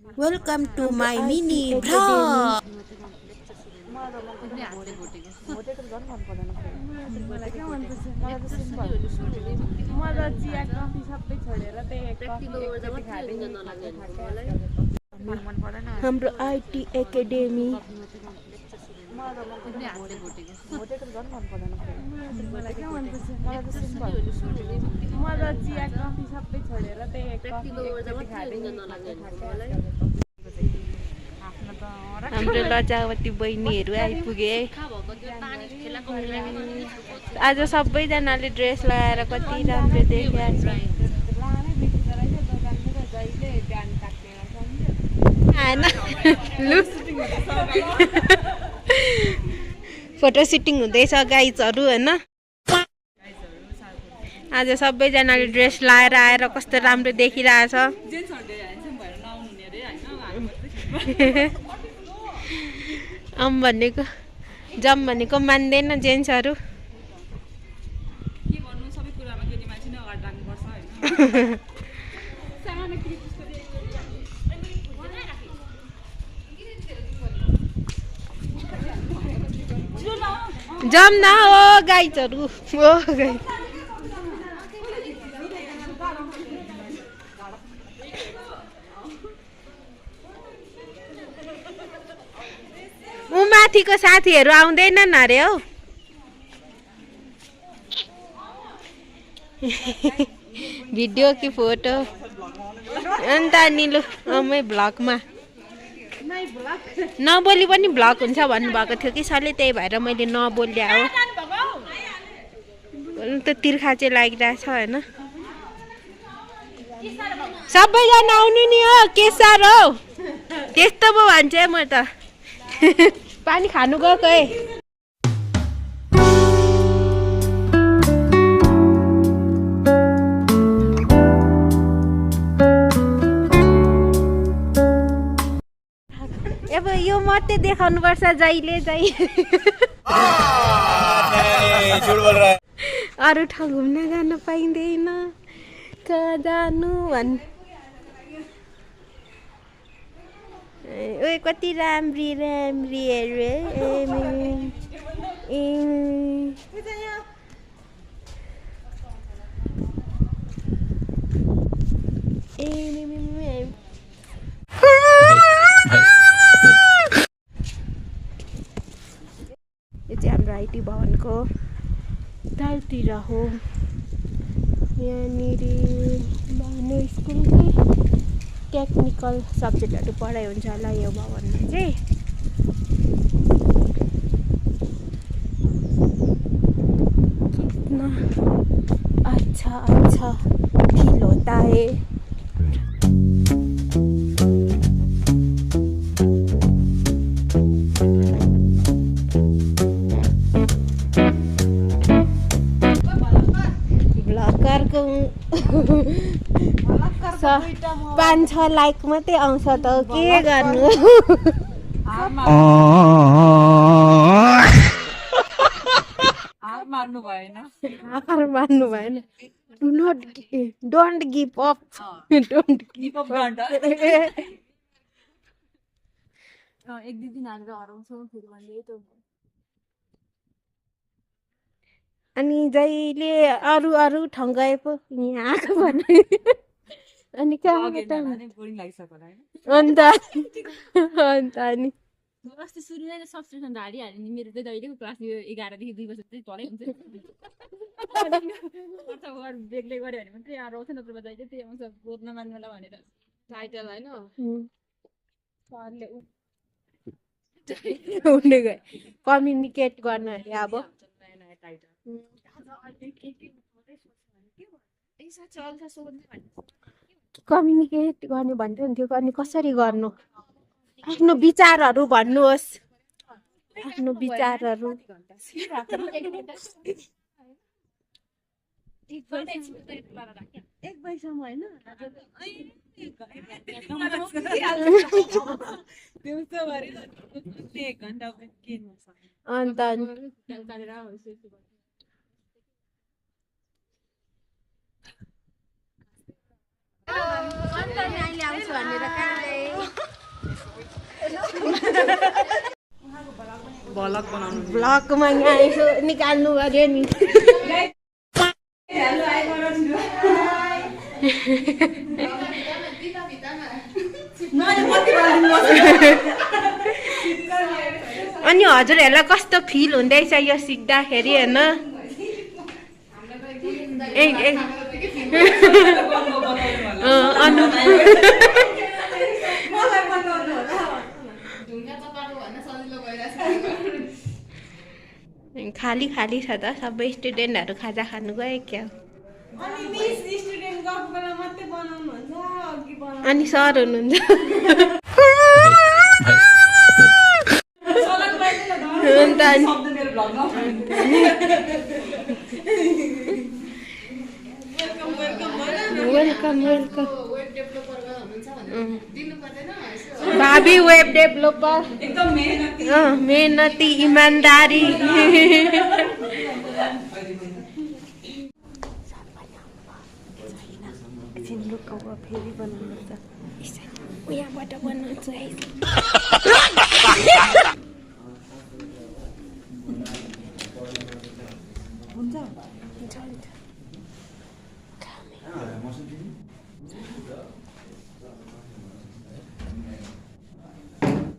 Welcome to my mini vlog. हाम्रो IT Academy हाम्रो लजावती बहिनीहरू आइपुगे। आज सबैजनाले ड्रेस लगाएर कति राम्रो देखिरहेछ। फोटो सुटिङ हुँदैछ गाइजहरु हैन। आज सबैजनाले ड्रेस लगाएर आएर कस्तो राम्रो देखिरहेछ। भनेको जम भनेको मान्दैन जेन्ट्सहरु। जम न हो गाइजहरु, ओ गाइज उ माथिको साथीहरु आउँदैनन् अरे हौ। भिडियो कि फोटो अन्त निलु मै भ्लगमा नबोली पनि भ्लग हुन्छ भन्नुभएको थियो कि सरले, त्यही भएर मैले नबोल्या हो। त तिर्खा चाहिँ लागिरहेछ हैन। सबैजना आउनु नि हो, के साह्रो हो त्यस्तो पो भन्छ म त। पानी खानु गएको है। अब यो मात्रै देखाउनु पर्छ जहिले अरू ठाउँ घुम्न जान पाइँदैन। कहाँ जानु भन् ओए कति राम्री हेर्नु यो चाहिँ हाम्रो आइटी भवनको तलतिर हो। यहाँनिर भानु स्कुलकै टेक्निकल सब्जेक्टहरू पढाइ हुन्छ होला यो भवनमा चाहिँ। कितना अच्छा फील होता है। ब्लगरको 5-6 लाइक मात्रै आउँछ त के गर्नु। हार मान्नु भएन। Don't give up. एक दुई दिन हालेर हराउँछौ फेरि भन्दै त। अनि जहिले अरू ठाउँ गए पो यहाँ आएको भने अनि कहाँबाट अन्त अनि अस्ति सुरुमै सब्सक्रिप्सन हालिहाल्यो नि। मेरो चाहिँ जहिलेको क्लास 11 देखि 2 वर्ष चाहिँ पढाइ हुन्छ। बेग्लै गऱ्यो भने मात्रै यहाँ आउँछ, नत्र जहिले त्यही आउँछ बोल्न मान्नुलाई भनेर टाइटल होइन उठ्ने गए कम्युनिकेट गर्न अरे। अब कम्युनिकेट गर्ने भन्दै हुन्थ्यो। अनि कसरी गर्नु? आफ्नो विचारहरू भन्नुहोस्, आफ्नो विचारहरू। एक बजीसम्म होइन अन्त अहिले आउँछु भनेर कहाँ ब्लगमा यहाँ यसो निकाल्नु पर्यो नि अनि हजुरहरूलाई कस्तो फिल हुँदैछ यो सिक्दाखेरि होइन खाली खाली छ त सबै स्टुडेन्टहरू खाजा खानु गयो क्या अनि सर हुनुहुन्छ वेलकम वेलकम भाभी वेब डेभलपर एकदम मेहनती इमान्दारी फेरि बनाउनु यहाँबाट बनाउँछु है हुन्छ